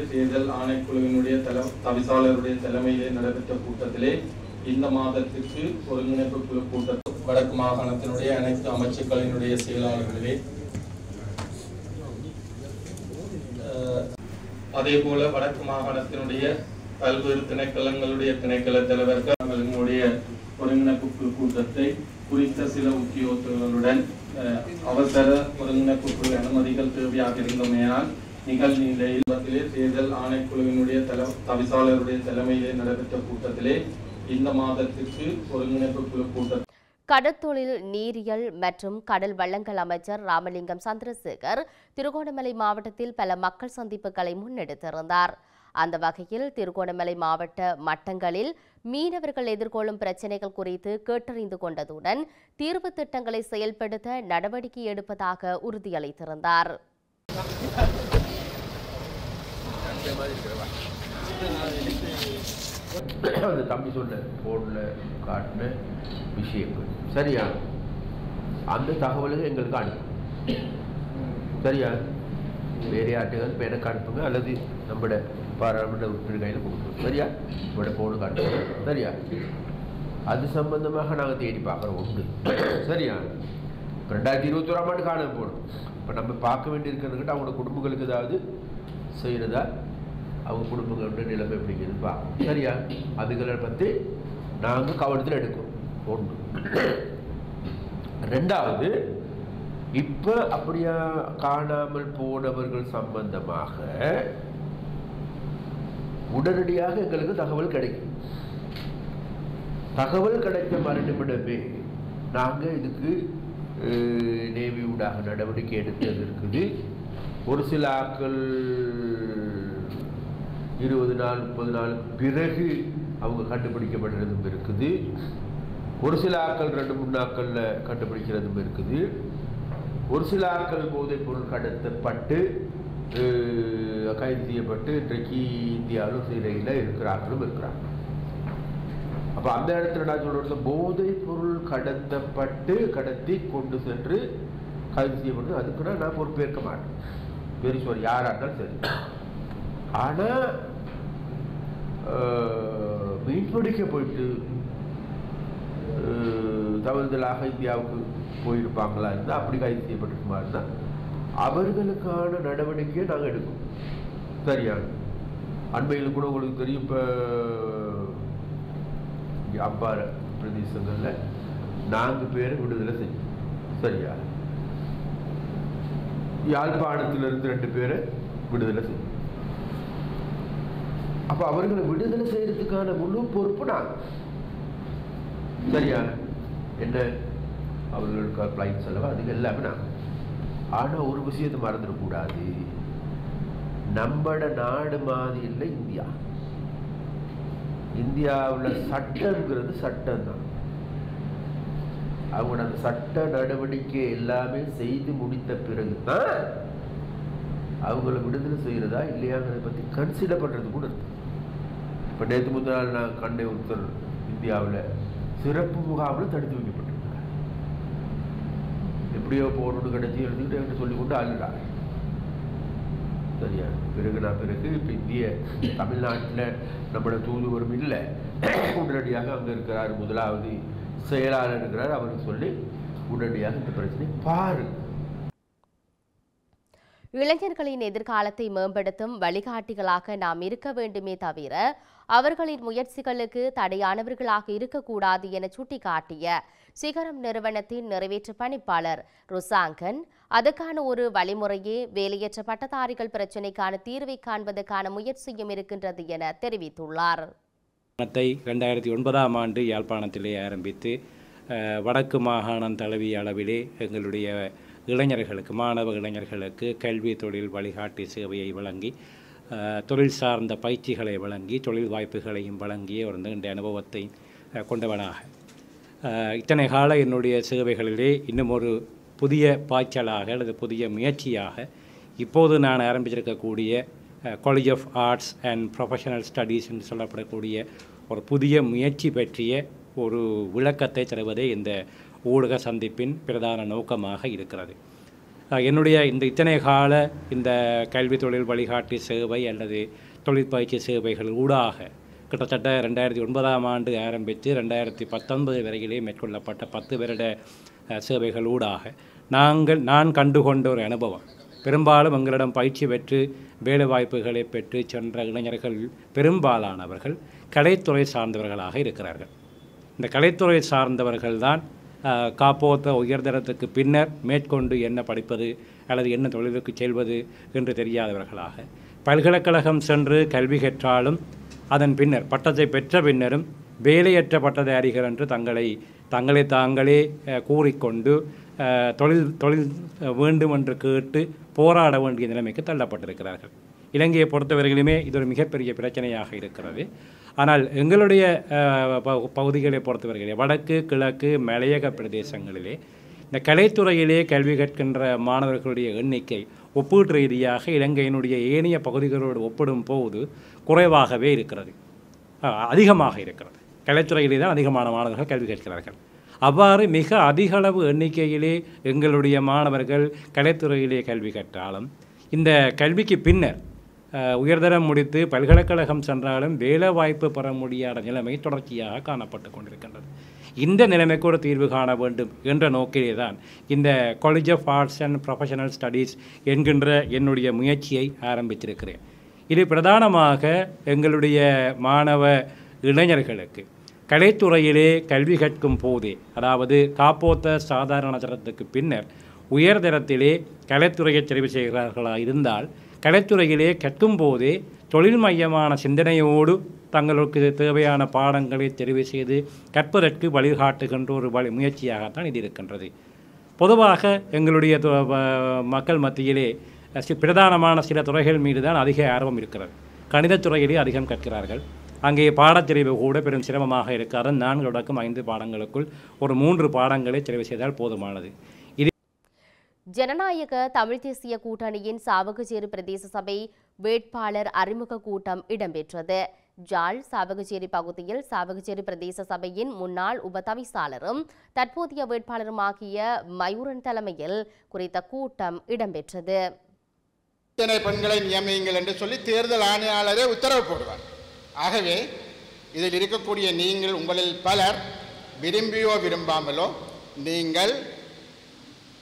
தேர்தல் ஆணைக்குழுவினுடைய தவிசாளருடைய தலைமையிலே நடைபெற்ற கூட்டத்திலே இந்த மாதத்திற்கு ஒருங்கிணைப்பு குழு கூட்டத்தில் வடக்கு மாகாணத்தினுடைய அனைத்து அமைச்சுக்களினுடைய செயலாளர்களே, அதே போல வடக்கு மாகாணத்தினுடைய பல்வேறு திணைக்களங்களுடைய திணைக்கள தலைவர்களுடைய ஒருங்கிணைப்பு குழு கூட்டத்தை குறித்த சில உத்தியோகத்தர்களுடன் அவசர ஒருங்கிணைப்பு குழு அனுமதிகள் தேவையாக இருந்தமையால் நிகழ்நிலையிலே தேர்தல் ஆணைக்குழுவினுடைய தவிசாளருடைய தலைமையிலே நடைபெற்ற கூட்டத்திலே இந்த மாதத்திற்கு ஒருங்கிணைப்பு குழு கூட்டம் கடற்தொழில், நீரியல் மற்றும் கடல் வளங்கள் அமைச்சர் ராமலிங்கம் சந்திரசேகர் திருகோணமலை மாவட்டத்தில் பல மக்கள் சந்திப்புகளை முன்னெடுத்திருந்தார். அந்த வகையில் திருகோணமலை மாவட்ட மட்டங்களில் மீனவர்கள் எதிர்கொள்ளும் பிரச்சினைகள் குறித்து கேட்டறிந்து கொண்டதுடன் தீர்வு திட்டங்களை செயல்படுத்த நடவடிக்கை எடுப்பதாக உறுதியளித்திருந்தார். அந்த தம்பி சொன்ன போன்ல காட்டின விஷயங்கள் சரியா, அந்த தகவல்கள் எங்களுக்கு அனுப்பும் சரியா. வேறு ஆட்டுகள் இப்போ எனக்கு அனுப்புங்க, அல்லது நம்மளோட பாராளுமன்ற உறுப்பினர் கையில் கொடுக்கணும் சரியா. நம்மளோட போனு காட்டுங்க சரியா. அது சம்பந்தமாக நாங்கள் தேடி பார்க்குறோம் உண்டு சரியா. 2021ஆம் ஆண்டு காண போகணும். இப்போ நம்ம பார்க்க வேண்டியிருக்கிறதுக்கிட்ட அவங்களோட குடும்பங்களுக்கு ஏதாவது செய்கிறதா, அவங்க குடும்பங்களோட நிலைமை எப்படிங்கிறது பார்க்கணும் சரியா. அதுகளை பற்றி நாங்கள் கவனத்தில் எடுக்கணும் ஒன்று. ரெண்டாவது, இப்போ அப்படியா காணாமல் போனவர்கள் சம்பந்தமாக உடனடியாக எங்களுக்கு தகவல் கிடைக்கும். தகவல் கிடைத்த மறுநிமிடமே நாங்கள் இதுக்கு நேவி ஊடாக நடவடிக்கை எடுத்தது இருக்குது. ஒரு சில ஆட்கள் 20 நாள் 30 நாள் பிறகு அவங்க கண்டுபிடிக்கப்படுறதும் இருக்குது. ஒரு சில ஆட்கள் 2-3 நாட்களில் கண்டுபிடிக்கிறதும் இருக்குது. ஒரு சில ஆட்கள் போதைப் பொருள் கடத்தப்பட்டு கைது செய்யப்பட்டு இன்றைக்கு இந்தியாவிலும் சிறையில் இருக்கிறார்களும் இருக்கிறாங்க. அப்போ அந்த இடத்துல நான் சொல்கிறது, போதைப் பொருள் கடத்தி கொண்டு சென்று கைது செய்யப்படுது, அதுக்குன்னா நான் பொறுப்பேற்க மாட்டேன். பெரிய யாராக இருந்தாலும் சரி. ஆனால் மீன்பிடிக்க போயிட்டு தவறுதலாக இந்தியாவுக்கு போயிருப்பாங்களா இருந்தால், அப்படி கைது செய்யப்பட்டிருக்குமா இருந்தால் அவர்களுக்கான நடவடிக்கையை நாங்கள் எடுக்கணும் சரியா. அண்மையில் கூட உங்களுக்கு தெரியும், இப்போ அம்பாறை பிரதேசங்களில் 4 பேரை விடுதலை செஞ்சோம் சரியா. யாழ்ப்பாணத்திலிருந்து 2 பேரை விடுதலை செய்யும். அப்போ அவர்களை விடுதலை செய்யறதுக்கான முழு பொறுப்பு நான். சரியா? என்ன அவர்களுக்கு ஃப்ளைட் செலவு அதுக்கு எல்லாமே நான். ஆனால் ஒரு விஷயத்தை மறந்துடக்கூடாது, நம்மட நாடு மாதிரி இல்லை இந்தியா. இந்தியாவில் சட்டங்கிறது சட்டம் தான். அவங்க அந்த சட்ட நடவடிக்கை எல்லாமே செய்து முடித்த பிறகு தான் அவங்களை விடுதலை செய்கிறதா இல்லையாங்கிறத பற்றி கன்சிடர் பண்ணுறது கூட இருக்கு. இப்போ நேற்று முதல் நாள் நான் கண்டே ஒருத்தர் இந்தியாவில் சிறப்பு முகாமில் தடுத்து வைக்கப்பட்டிருக்கிறார். எப்படியோ போகணுன்னு கிடைச்சி எழுதிக்கிட்டு சொல்லிக்கொண்டு அழுறார். சரியா? பிறகு இப்போ தமிழ்நாட்டில் நம்மளோட தூதுவரும் இல்லை, உடனடியாக அங்கே இருக்கிறார் முதலாவது செயலாளர் இருக்கிறார், அவருக்கு சொல்லி உடனடியாக இந்த பிரச்சனை பாரு. இளைஞர்களின் எதிர்காலத்தை மேம்படுத்தும் வழிகாட்டிகளாக நாம் இருக்க வேண்டுமே தவிர அவர்களின் முயற்சிகளுக்கு தடையானவர்களாக இருக்கக்கூடாது என சுட்டிக்காட்டிய சிகரம் நிறுவனத்தின் நிறைவேற்று பணிப்பாளர் ருசாங்கன், அதுக்கான ஒரு வழிமுறையே வேலையற்ற பட்டதாரிகள் பிரச்சினைக்கான தீர்வை காண்பதற்கான முயற்சியும் இருக்கின்றது என தெரிவித்துள்ளார். 2009ஆம் ஆண்டு யாழ்ப்பாணத்திலே ஆரம்பித்து வடக்கு மாகாணம் தழுவிய அளவிலே எங்களுடைய இளைஞர்களுக்கு, மாணவ இளைஞர்களுக்கு கல்வி தொழில் வழிகாட்டி சேவையை வழங்கி, தொழில் சார்ந்த பயிற்சிகளை வழங்கி, தொழில் வாய்ப்புகளையும் வழங்கிய ஒரு நீண்ட அனுபவத்தை கொண்டவனாக இத்தனை கால என்னுடைய சேவைகளிலே இன்னும் ஒரு புதிய பாய்ச்சலாக அல்லது புதிய முயற்சியாக இப்போது நான் ஆரம்பிச்சிருக்கக்கூடிய college of arts and professional studies என்று சொல்லப்படக்கூடிய ஒரு புதிய முயற்சி பற்றிய ஒரு விளக்கத்தை தருவதே இந்த ஊடக சந்திப்பின் பிரதான நோக்கமாக இருக்கிறது. என்னுடைய இத்தனை கால இந்த கல்வி தொழில் வழிகாட்டி சேவை அல்லது தொழிற்பயிற்சி சேவைகள் ஊடாக கிட்டத்தட்ட 2009ஆம் ஆண்டு ஆரம்பித்து 2019 வரையிலே மேற்கொள்ளப்பட்ட 10 வருட சேவைகள் ஊடாக நான் கண்டுகொண்ட ஒரு அனுபவம், பெரும்பாலும் எங்களிடம் பயிற்சி பெற்று வேலை வாய்ப்புகளை பெற்று சென்ற இளைஞர்கள் பெரும்பாலானவர்கள் கலைத்துறை சார்ந்தவர்களாக இருக்கிறார்கள். இந்த கலைத்துறை சார்ந்தவர்கள் தான் காப்போத்த உயர்தரத்துக்கு பின்னர் மேற்கொண்டு என்ன படிப்பது அல்லது என்ன தொழிலுக்கு செல்வது என்று தெரியாதவர்களாக, பல்கலைக்கழகம் சென்று கல்வி கற்றாலும் அதன் பின்னர் பட்டத்தை பெற்ற பின்னரும் வேலையற்ற பட்டதாரிகள் என்று தங்களை தாங்களே கூறிக்கொண்டு தொழில் வேண்டும் என்று கேட்டு போராட வேண்டிய நிலைமைக்கு தள்ளப்பட்டிருக்கிறார்கள். இலங்கையை பொறுத்தவரையிலுமே இது ஒரு மிகப்பெரிய பிரச்சனையாக இருக்கிறது. ஆனால் எங்களுடைய பகுதிகளை பொறுத்தவரையிலே வடக்கு கிழக்கு மலையக பிரதேசங்களிலே இந்த கலைத்துறையிலே கல்வி கற்கின்ற மாணவர்களுடைய எண்ணிக்கை ஒப்பீட்டு ரீதியாக இலங்கையினுடைய ஏனைய பகுதிகளோடு ஒப்பிடும் போது குறைவாகவே இருக்கிறது, அதிகமாக இருக்கிறது. கலைத்துறையிலே தான் அதிகமான மாணவர்கள் கல்வி கற்கிறார்கள். அவ்வாறு மிக அதிகளவு எண்ணிக்கையிலே எங்களுடைய மாணவர்கள் கலைத்துறையிலே கல்வி கற்றாலும் இந்த கல்விக்கு பின்னர் உயர்தரம் முடித்து பல்கலைக்கழகம் சென்றாலும் வேலை வாய்ப்பு பெற முடியாத நிலைமை தொடர்ச்சியாக காணப்பட்டு கொண்டிருக்கின்றது. இந்த நிலைமைக்கு ஒரு தீர்வு காண வேண்டும் என்ற நோக்கிலே தான் இந்த college of arts and professional studies என்கின்ற என்னுடைய முயற்சியை ஆரம்பித்திருக்கிறேன். இது பிரதானமாக எங்களுடைய மாணவ இளைஞர்களுக்கு கலைத்துறையிலே கல்வி கற்கும் போதே, அதாவது காப்போத்த சாதாரண தரத்துக்கு பின்னர் உயர்தரத்திலே கலைத்துறையை தெரிவு செய்கிறார்களாக இருந்தால் கலைத்துறையிலே கற்கும் போதே தொழில் மையமான சிந்தனையோடு தங்களுக்கு தேவையான பாடங்களை தெரிவு செய்து கற்பதற்கு வழிகாட்டுகின்ற ஒரு முயற்சியாகத்தான் இது இருக்கின்றது. பொதுவாக எங்களுடைய மக்கள் மத்தியிலே பிரதானமான சில துறைகள் மீது தான் அதிக ஆர்வம் இருக்கிறது. கணிதத்துறையிலே அதிகம் கற்கிறார்கள். அங்கே பாடத்தெரிவு கூட பெரும் சிரமமாக இருக்காது. 4 தொடக்கம் 5 பாடங்களுக்குள் ஒரு 3 பாடங்களை தெரிவு செய்தால் போதுமானது. ஜனநாயக தமிழ் தேசிய கூட்டணியின் சாவகச்சேரி பிரதேச சபை வேட்பாளர் அறிமுக கூட்டம் இடம்பெற்றது. ஜாழ் சாவகச்சேரி பகுதியில் சாவகச்சேரி பிரதேச சபையின் முன்னாள் உபதவிசாளரும் தற்போதைய வேட்பாளருமாகிய மயூரன் தலைமையில் குறித்த கூட்டம் இடம்பெற்றது. பெண்களை நியமியுங்கள் என்று சொல்லி தேர்தல் ஆணையாளரே உத்தரவு போடுவார். ஆகவே இதில் இருக்கக்கூடிய நீங்கள், உங்களில் பலர் விரும்பியோ விரும்பாமலோ நீங்கள்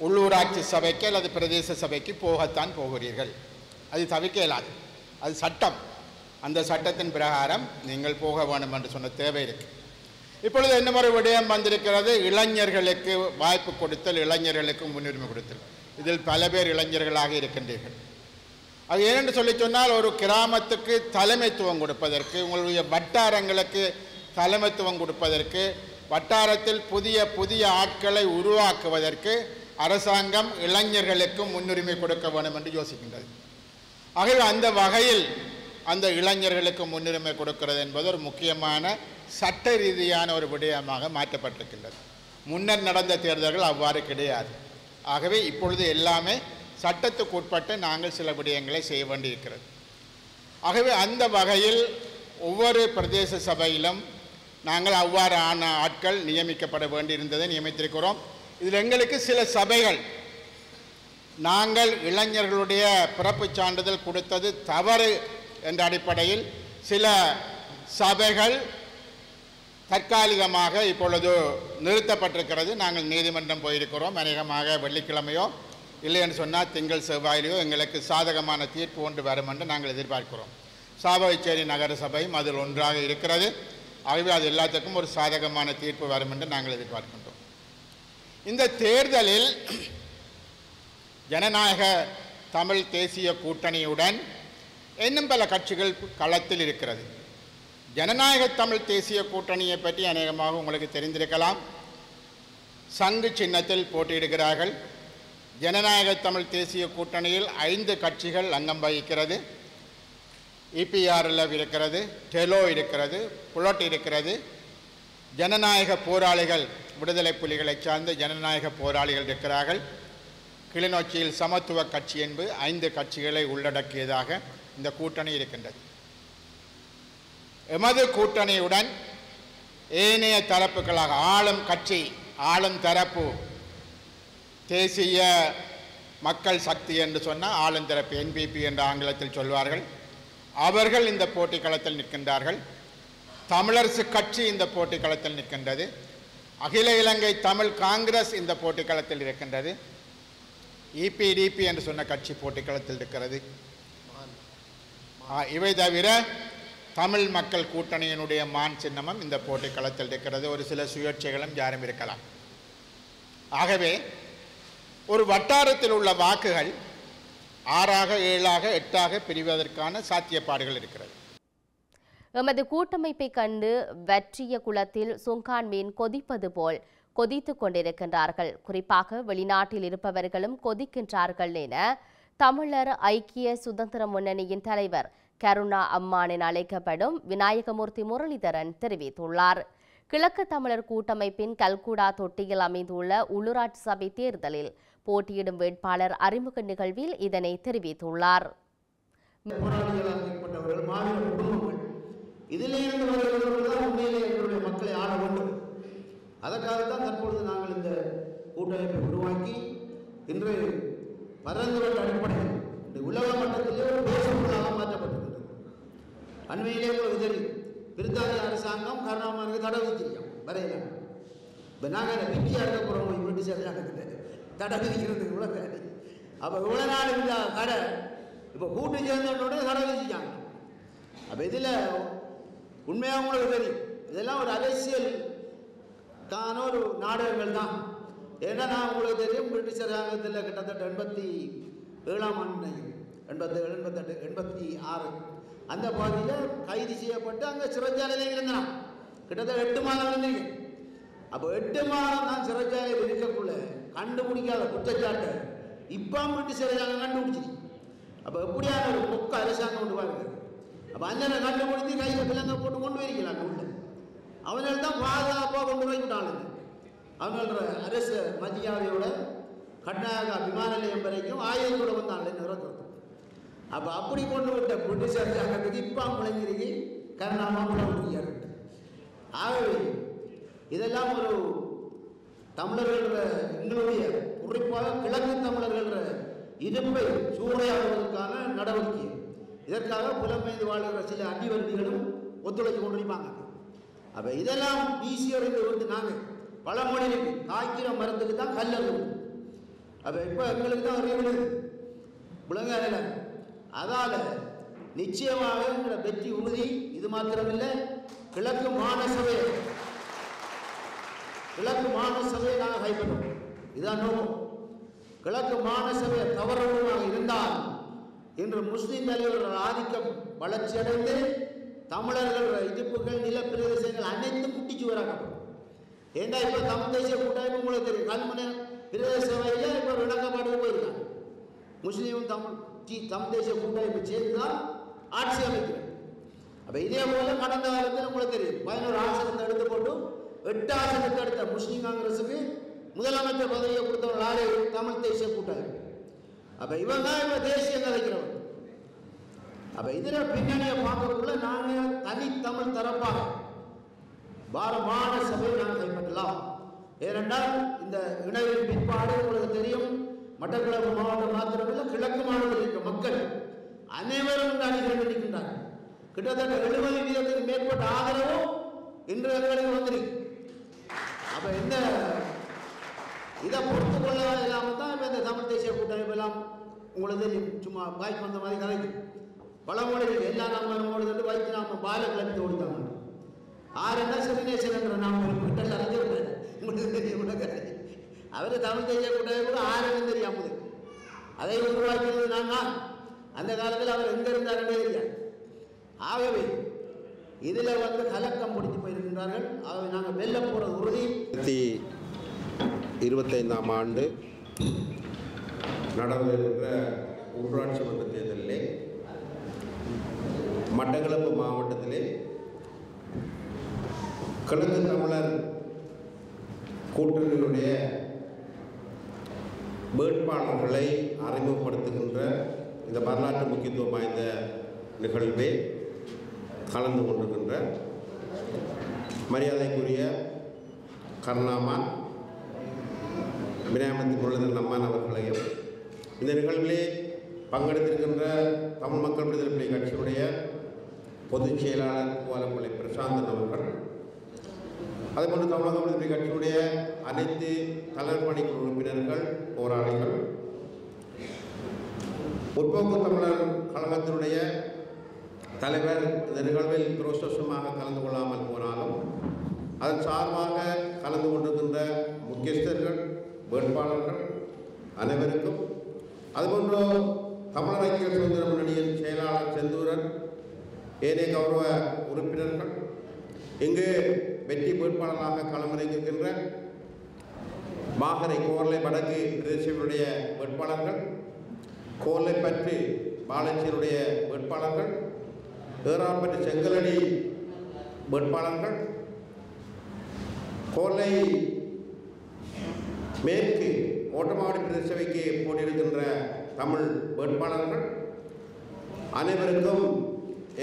உள்ளூராட்சி சபைக்கு அல்லது பிரதேச சபைக்கு போகத்தான் போகிறீர்கள். அது தவிர்க்க இயலாது, அது சட்டம். அந்த சட்டத்தின் பிரகாரம் நீங்கள் போக வேண்டும் என்று சொன்ன தேவை இருக்கு. இப்பொழுது என்ன ஒரு விடயம் வந்திருக்கிறது, இளைஞர்களுக்கு வாய்ப்பு கொடுத்தல், இளைஞர்களுக்கு முன்னுரிமை கொடுத்தல். இதில் பல பேர் இளைஞர்களாக இருக்கின்றீர்கள். அது ஏனென்று சொல்லி சொன்னால், ஒரு கிராமத்துக்கு தலைமைத்துவம் கொடுப்பதற்கு, உங்களுடைய வட்டாரங்களுக்கு தலைமைத்துவம் கொடுப்பதற்கு, வட்டாரத்தில் புதிய புதிய ஆட்களை உருவாக்குவதற்கு அரசாங்கம் இளைஞர்களுக்கு முன்னுரிமை கொடுக்க வேண்டும் என்று யோசிக்கின்றது. ஆகவே அந்த வகையில் அந்த இளைஞர்களுக்கு முன்னுரிமை கொடுக்கிறது என்பது ஒரு முக்கியமான சட்ட ரீதியான ஒரு விடயமாக மாற்றப்பட்டிருக்கின்றது. முன்னர் நடந்த தேர்தல்கள் அவ்வாறு கிடையாது. ஆகவே இப்பொழுது எல்லாமே சட்டத்துக்கு உட்பட்டு நாங்கள் சில விடயங்களை செய்ய வேண்டியிருக்கிறது. ஆகவே அந்த வகையில் ஒவ்வொரு பிரதேச சபையிலும் நாங்கள் அவ்வாறான ஆட்கள் நியமிக்கப்பட வேண்டியிருந்ததை நியமித்திருக்கிறோம். இதில் எங்களுக்கு சில சபைகள் நாங்கள் இளைஞர்களுடைய பிறப்புச் சான்றிதழ் கொடுத்தது தவறு என்ற அடிப்படையில் சில சபைகள் தற்காலிகமாக இப்பொழுது நிறுத்தப்பட்டிருக்கிறது. நாங்கள் நீதிமன்றம் போயிருக்கிறோம். அநேகமாக வெள்ளிக்கிழமையோ இல்லை என்று சொன்னால் திங்கள் செவ்வாயிலையோ எங்களுக்கு சாதகமான தீர்ப்பு ஒன்று வரும் என்று நாங்கள் எதிர்பார்க்கிறோம். சாவகச்சேரி நகர சபையும் அதில் ஒன்றாக இருக்கிறது. ஆகவே அது எல்லாத்துக்கும் ஒரு சாதகமான தீர்ப்பு வரும் என்று நாங்கள் எதிர்பார்க்கின்றோம். இந்த தேர்தலில் ஜனநாயக தமிழ் தேசிய கூட்டணியுடன் இன்னும் பல கட்சிகள் களத்தில் இருக்கிறது. ஜனநாயக தமிழ் தேசிய கூட்டணியை பற்றி அநேகமாக உங்களுக்கு தெரிந்திருக்கலாம். சங்கு சின்னத்தில் போட்டியிடுகிறார்கள். ஜனநாயக தமிழ் தேசிய கூட்டணியில் 5 கட்சிகள் அங்கம் வகிக்கிறது. EPRLF இருக்கிறது, டெலோ இருக்கிறது, புலட் இருக்கிறது. ஜனநாயக போராளிகள், விடுதலை புலிகளை சார்ந்த ஜனநாயக போராளிகள் இருக்கிறார்கள். கிளிநொச்சியில் சமத்துவ கட்சி என்பது 5 கட்சிகளை உள்ளடக்கியதாக இந்த கூட்டணி இருக்கின்றது. எமது கூட்டணியுடன் ஏனைய தரப்புகளாக ஆளும் கட்சி, ஆளும் தரப்பு, தேசிய மக்கள் சக்தி என்று சொன்னால் ஆளும் தரப்பு NPP என்று ஆங்கிலத்தில் சொல்வார்கள், அவர்கள் இந்த போட்டி களத்தில் நிற்கின்றார்கள். தமிழரசு கட்சி இந்த போட்டி களத்தில் நிற்கின்றது. அகில இலங்கை தமிழ் காங்கிரஸ் இந்த போட்டி களத்தில் இருக்கின்றது. EPDP என்று சொன்ன கட்சி போட்டி களத்தில் இருக்கிறது. இவை தவிர தமிழ் மக்கள் கூட்டணியினுடைய மான் சின்னமும் இந்த போட்டி களத்தில் இருக்கிறது. ஒரு சில சுயேட்சைகளும் யாரும் இருக்கலாம். ஆகவே ஒரு வட்டாரத்தில் உள்ள வாக்குகள் 6ஆக 7ஆக 8ஆக பிரிவதற்கான சாத்தியப்பாடுகள் இருக்கிறது. எமது கூட்டமைப்பை கண்டு வெற்றிய குளத்தில் சுங்கான் மீன் கொதிப்பது போல் கொதித்துக் கொண்டிருக்கின்றார்கள். குறிப்பாக வெளிநாட்டில் இருப்பவர்களும் கொதிக்கின்றார்கள் என தமிழர் ஐக்கிய சுதந்திர முன்னணியின் தலைவர் கருணா அம்மான் என அழைக்கப்படும் விநாயகமூர்த்தி முரளிதரன் தெரிவித்துள்ளார். கிழக்கு தமிழர் கூட்டமைப்பின் கல்குடா தொட்டியில் அமைந்துள்ள உள்ளூராட்சி சபை தேர்தலில் போட்டியிடும் வேட்பாளர் அறிமுக நிகழ்வில் இதனை தெரிவித்துள்ளார். மக்களை ஆள வேண்டும். அதற்காகத்தான் தற்பொழுது நாங்கள் இந்த கூட்டமைப்பை உருவாக்கி இன்று பரந்துபட்ட அடிப்படையில் இந்த உலக மட்டத்திலே ஒரு பேசுபொருளாக மாற்றப்பட்டிருக்கிறது. அண்மையிலே உங்களுக்கு தெரியும், பிரித்தானிய அரசாங்கம் கருணாமனுக்கு தடை விதிச்சிருக்கோம் வரையில. இப்போ நாங்கள் பிரிட்டிஷ் அடக்க போகிறோம், பிரிட்டிஷ் அரசாங்கத்துக்கு தடை விதிக்கிறதுக்கு கூட கிடையாது. அப்போ இவ்வளோ நாள் இந்த கடை இப்போ கூட்டு சேர்ந்தோட தடை விதிச்சாங்க. அப்போ இதில் உண்மையாக உங்களுக்கு தெரியும், இதெல்லாம் ஒரு அரசியல் தான ஒரு நாடகங்கள் தான். ஏன்னா நான் உங்களுக்கு தெரியும், பிரிட்டிஷ் அரசாங்கத்தில் கிட்டத்தட்ட 87ஆம் ஆண்டு 87, 88, 86 அந்த பகுதியில் கைது செய்யப்பட்டு அங்கே சிறைச்சாலையில் இருந்தான். கிட்டத்தட்ட 8 மாதம் இருந்தீங்க. அப்போ 8 மாதம் தான் சிறைச்சாலையில் இருக்கக்குள்ள கண்டுபிடிக்காத குற்றச்சாட்டை இப்போ பிரிட்டிஷ் அரசாங்கம் கண்டுபிடிச்சிருக்கு. அப்போ எப்படியான ஒரு பொக்க அரசாங்கம் கொண்டு பாருங்க. அப்போ அஞ்சனை கண்டுபிடிச்சி கையில் பிள்ளைங்க போட்டு கொண்டு போயிருக்கலாம் உள்ள. அவனால் தான் பாதுகாப்பாக கொண்டு போய் விட்டாளுங்க. அவங்களோட அரசு மதியாவையோட கர்நாடகா விமான நிலையம் வரைக்கும் ஆயுதத்தோடு வந்தாங்க நிறக்கிறது. அப்போ அப்படி கொண்டு விட்ட பிரிட்டிஷ் அரசாங்கத்துக்கு இப்போ முளைஞ்சிருக்கி கருணாமா முடியாது. ஆகவே இதெல்லாம் ஒரு தமிழர்கள எங்களுடைய குறிப்பாக கிழக்கு தமிழர்கள இருப்பை சூறையாடுவதற்கான நடவடிக்கை. இதற்காக புலம்பெயர்ந்து வாழ்கிற சில அடிவருதிகளும் ஒத்துழைத்து கொண்டிருப்பாங்க. அப்போ இதெல்லாம் வீசி அறிந்து வந்து நாங்கள் பழமொழி இருக்கு, காய்க்கிற மரத்துக்கு தான் கல்லு. அப்போ இப்போ எங்களுக்கு தான் அறிவு விளங்காத. அதால் நிச்சயமாக எங்களை வெற்றி உறுதி. இது மாத்திரமில்லை, கிழக்கு மாநசபையை நாங்கள் கைப்பற்றோம். இதுதான் நோக்கம். கிழக்கு மாநசபை தவறுமாக இருந்தால் இன்று முஸ்லிம் தலைவர்கள் ஆதிக்கம் வளர்ச்சியடைந்து தமிழர்கள் இடுப்புகள் நில பிரதேசங்கள் அனைத்தும் குட்டிச்சுவராக்கப்படும். ஏன்னா இப்போ தமிழ் தேசிய கூட்டமைப்பு உங்களுக்கு தெரியும், கல்முனை பிரதேச சபையில் இப்போ விளக்கப்பாடு போயிருக்காங்க. முஸ்லீமும் தமிழ் தேசிய கூட்டமைப்பு சேர்ந்து தான் ஆட்சி அமைக்கிறது. அப்போ இதே போல கடந்த காலத்தில் உங்களுக்கு தெரியும் 11 ஆசனத்தை எடுத்து போட்டு 8 ஆசனத்தை எடுத்த முஸ்லீம் காங்கிரஸுக்கு முதலமைச்சர் பதவியை கொடுத்தவர்களாலே தமிழ் தேசிய கூட்டமைப்பு. அப்போ இவன் தான் இப்போ தேசியம் கலைக்கிறவன். அப்போ இதில் பின்னணியை பார்க்கக்குள்ள நாங்கள் தனித்தமிழ் தரப்பாக பாரமான சபையை நாங்கள் கைப்பற்றலாம். ஏனென்றால் இந்த இணைவின் பிற்பாடு உங்களுக்கு தெரியும், மட்டக்களப்பு மாவட்டம் மாத்திரமில்லை, கிழக்கு மாவட்டத்தில் இருக்க மக்கள் அனைவரும் இந்த அணிகள் நிற்கின்றார்கள். கிட்டத்தட்ட 70% மேற்பட்ட ஆதரவும் இன்று எங்களுக்கு வந்திருக்கு. அப்போ இந்த இதை பொறுத்து கொள்ள இல்லாமல் தான் இப்போ இந்த தமிழ் தேசிய கூட்டமைப்பு எல்லாம் உங்களுக்கு தெரியும், சும்மா வாய்ப்பு வந்த மாதிரி கலைக்கு பழமொழி எல்லா நாமோடு வந்து வைத்து நாம பால கிளம்பி ஓடித்தாங்க. ஆறுன்னா சிவனேசன் என்ற நாம் விட்டல் அறிஞர் உங்களுக்கு தெரியும். அவர் தமிழ் தேசிய கூட்டமைப்பு ஆறுன்னு தெரியாமல் அதை உருவாக்கியது நான் அந்த காலத்தில் அவர் எங்கே இருந்தாருன்னே தெரியாது. ஆகவே இதில் வந்து கலக்கம் முடித்து போயிருக்கின்றார்கள். ஆகவே நாங்கள் வெல்ல போகிறது உறுதி. 2025ஆம் ஆண்டு நடைபெறுகின்ற உள்ளாட்சி மன்ற தேர்தலிலே மட்டக்களப்பு மாவட்டத்திலே கிழக்கு தமிழர் கூட்டணியினுடைய வேட்பாளர்களை அறிமுகப்படுத்துகின்ற இந்த வரலாற்று முக்கியத்துவம் வாய்ந்த நிகழ்வே கலந்து கொண்டிருக்கின்ற மரியாதைக்குரிய கருணாமான் விநாயகமூர்த்தி முரளிதரன் அம்மான் அவர்களையும், இந்த நிகழ்விலே பங்கெடுத்திருக்கின்ற தமிழ் மக்கள் விடுதலை புலி கட்சியினுடைய பொதுச் செயலாளர் கோலப்பள்ளி பிரசாந்தன் அவர்கள், அதேபோன்று தமிழக விடுதலை புலி கட்சியினுடைய அனைத்து தலைவர் பணிக்குழு உறுப்பினர்கள், போராளிகள், முற்போக்கு தமிழர் கழகத்தினுடைய தலைவர் இந்த நிகழ்வில் துரதிர்ஷ்டவசமாக கலந்து கொள்ளாமல் போனாலும் அதன் சார்பாக கலந்து கொண்டிருக்கின்ற முக்கியஸ்தர்கள், வேட்பாளர்கள் அனைவருக்கும், அதுபோன்று தமிழர் ஐக்கிய சுதந்திர முன்னணியின் செயலாளர் செந்தூரன், ஏனைய கௌரவ உறுப்பினர்கள், இங்கு வெற்றி வேட்பாளராக களமிறங்கியிருக்கின்ற மாகரை கோர்லை வடக்கு பிரதேசங்களுடைய வேட்பாளர்கள், கோர்லைப்பற்று பாலச்சியனுடைய வேட்பாளர்கள், ஏறாம்பட்டு செங்கலடி வேட்பாளர்கள், கோர்லை மேற்கு ஓட்டமாவடி பிரதேச சபைக்கு போட்டியிருக்கின்ற தமிழ் வேட்பாளர்கள் அனைவருக்கும்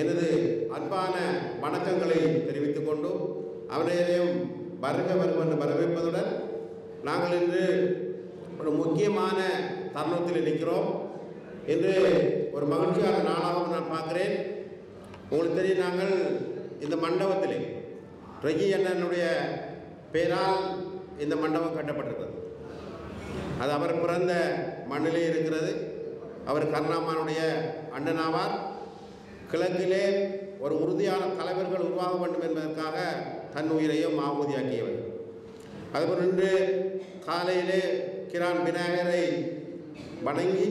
எனது அன்பான வணக்கங்களை தெரிவித்துக் கொண்டு அவரையும் வருக வரும் என்று வரவேற்பதுடன் நாங்கள் இன்று ஒரு முக்கியமான தருணத்தில் நிற்கிறோம். இன்று ஒரு மகிழ்ச்சியான நாளாகவும் நான் பார்க்கிறேன். உங்களுக்கு தெரியும், நாங்கள் இந்த மண்டபத்திலே ரஜி அண்ணனுடைய பெயரால் இந்த மண்டபம் கட்டப்பட்டிருக்கிறது. அது அவர் பிறந்த மண்ணிலே இருக்கிறது. அவர் கருணாமானுடைய அண்ணனாவார். கிழக்கிலே ஒரு உறுதியான தலைவர்கள் உருவாக வேண்டும் என்பதற்காக தன் உயிரையும் ஆகுதியாக்கியவர். அதுபோல் இன்று காலையிலே கிரான் விநாயகரை வணங்கி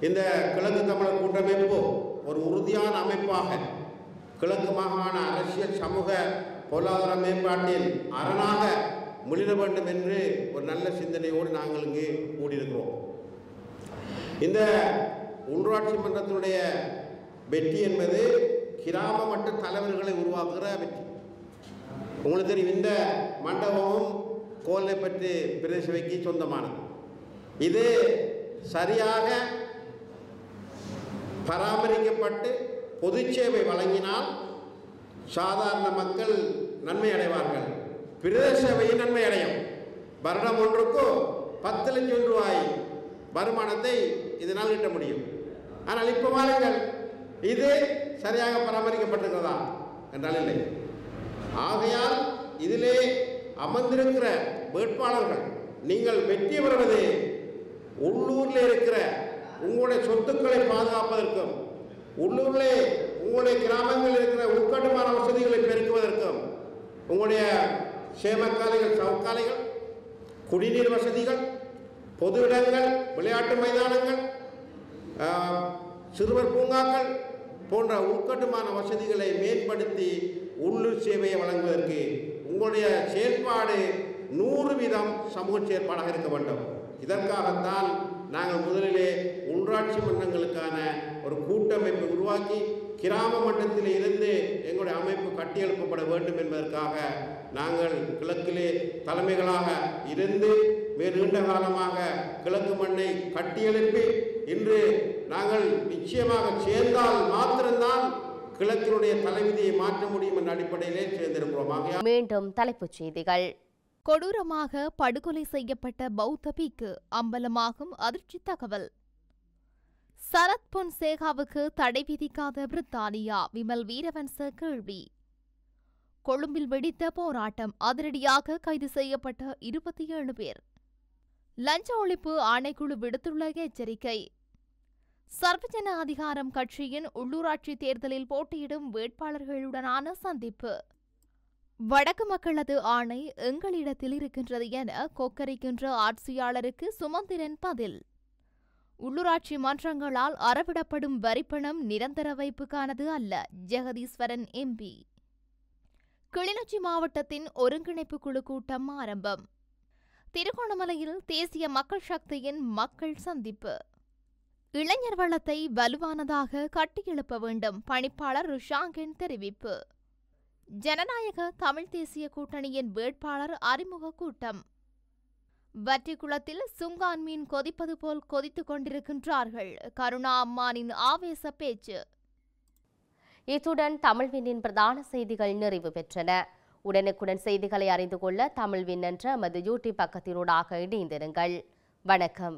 இந்த கிழக்கு தமிழர் கூட்டமைப்பு ஒரு உறுதியான அமைப்பாக கிழக்கு மாகாண அரசியல் சமூக பொருளாதார மேம்பாட்டில் அரணாக மிளிர வேண்டும் என்று ஒரு நல்ல சிந்தனையோடு நாங்கள் இங்கு கூடியிருக்கிறோம். இந்த உள்ளாட்சி மன்றத்தினுடைய வெற்றி என்பது கிராம மட்ட தலைவர்களை உருவாக்குகிற வெற்றி. உங்களுக்கு தெரியும், இந்த மண்டபமும் கோல்லைப்பற்று பிரதேச சபைக்கு சொந்தமானது. இது சரியாக பராமரிக்கப்பட்டு பொது சேவை வழங்கினால் சாதாரண மக்கள் நன்மை அடைவார்கள், பிரதேச சபையும் நன்மை அடையும். வருடம் ஒன்றுக்கு 10 லட்சம் ரூபாய் வருமானத்தை இதனால் ஈட்ட முடியும். ஆனால் இப்போ பாருங்கள், இது சரியாக பராமரிக்கப்பட்டிருக்கிறதா என்றால் இல்லை. ஆகையால் இதிலே அமர்ந்திருக்கிற வேட்பாளர்கள் நீங்கள் வெற்றி பெறுவது உள்ளூரில் இருக்கிற உங்களுடைய சொத்துக்களை பாதுகாப்பதற்கும், உள்ளூரிலே உங்களுடைய கிராமங்களில் இருக்கிற உட்கட்டுமான வசதிகளை பெருக்குவதற்கும், உங்களுடைய சேமக்காலைகள், சவுக்காலைகள், குடிநீர் வசதிகள், பொது இடங்கள், விளையாட்டு மைதானங்கள், சிறுவர் பூங்காக்கள் போன்ற உள்கட்டுமான வசதிகளை மேம்படுத்தி உள்ளூர் சேவையை வழங்குவதற்கு உங்களுடைய செயல்பாடு 100% சமூக செயற்பாடாக இருக்க வேண்டும். இதற்காகத்தான் நாங்கள் முதலிலே உள்ளாட்சி மன்றங்களுக்கான ஒரு கூட்டமைப்பை உருவாக்கி கிராம மட்டத்தில் இருந்து எங்களுடைய அமைப்பு கட்டியெழுப்பப்பட வேண்டும் என்பதற்காக நாங்கள் கிழக்கிலே தலைமைகளாக இருந்து நீண்ட காலமாக கிழக்கு மண்ணை கட்டியெழுப்பி இன்று நாங்கள் நிச்சயமாக சேர்ந்தால் மாத்திரம்தான் கிழக்கினுடைய தலைவிதியை மாற்ற முடியும் என்ற அடிப்படையிலே சேர்ந்திருக்கிறோம். மீண்டும் தலைப்புச் செய்திகள். கொடூரமாக படுகொலை செய்யப்பட்ட பௌத்த பிக்கு அம்பலமாகும் அதிர்ச்சி தகவல். சரத் பொன்சேகாவுக்கு தடை விதிக்காத பிரித்தானியா, விமல் வீரவன்ச கேள்வி. கொழும்பில் வெடித்த போராட்டம், அதிரடியாக கைது செய்யப்பட்ட 27 பேர். லஞ்ச ஒழிப்பு ஆணைக்குழு விடுத்துள்ள எச்சரிக்கை. சர்வஜன அதிகாரம் கட்சியின் உள்ளூராட்சி தேர்தலில் போட்டியிடும் வேட்பாளர்களுடனான சந்திப்பு. வடக்கு மக்களது ஆணை எங்களிடத்தில் இருக்கின்றது என கொக்கரிக்கின்ற ஆட்சியாளருக்கு சுமந்திரன் பதில். உள்ளூராட்சி மன்றங்களால் அறவிடப்படும் வரிப்பணம் நிரந்தர வைப்புக்கானது அல்ல, ஜெகதீஸ்வரன் எம்பி. கிளிநொச்சி மாவட்டத்தின் ஒருங்கிணைப்பு குழு கூட்டம் ஆரம்பம். திருகோணமலையில் தேசிய மக்கள் சக்தியின் மக்கள் சந்திப்பு. இளைஞர் வளத்தை வலுவானதாக கட்டியெழுப்ப வேண்டும், பணிப்பாளர் ருஷாங்கன் தெரிவிப்பு. ஜனநாயக தமிழ் தேசிய கூட்டணியின் வேட்பாளர் அறிமுக கூட்டம். வற்றிக்குளத்தில் சுங்கான் மீன் கொதிப்பது போல் கொதித்துக் கொண்டிருக்கின்றார்கள், கருணா அம்மானின் ஆவேச பேச்சு. இத்துடன் தமிழ்வினின் பிரதான செய்திகள் நிறைவு பெற்றன. உடனுக்குடன் செய்திகளை அறிந்து கொள்ள தமிழ்வின் என்ற எமது யூடியூப் பக்கத்தினூடாக இணைந்திருங்கள். வணக்கம்.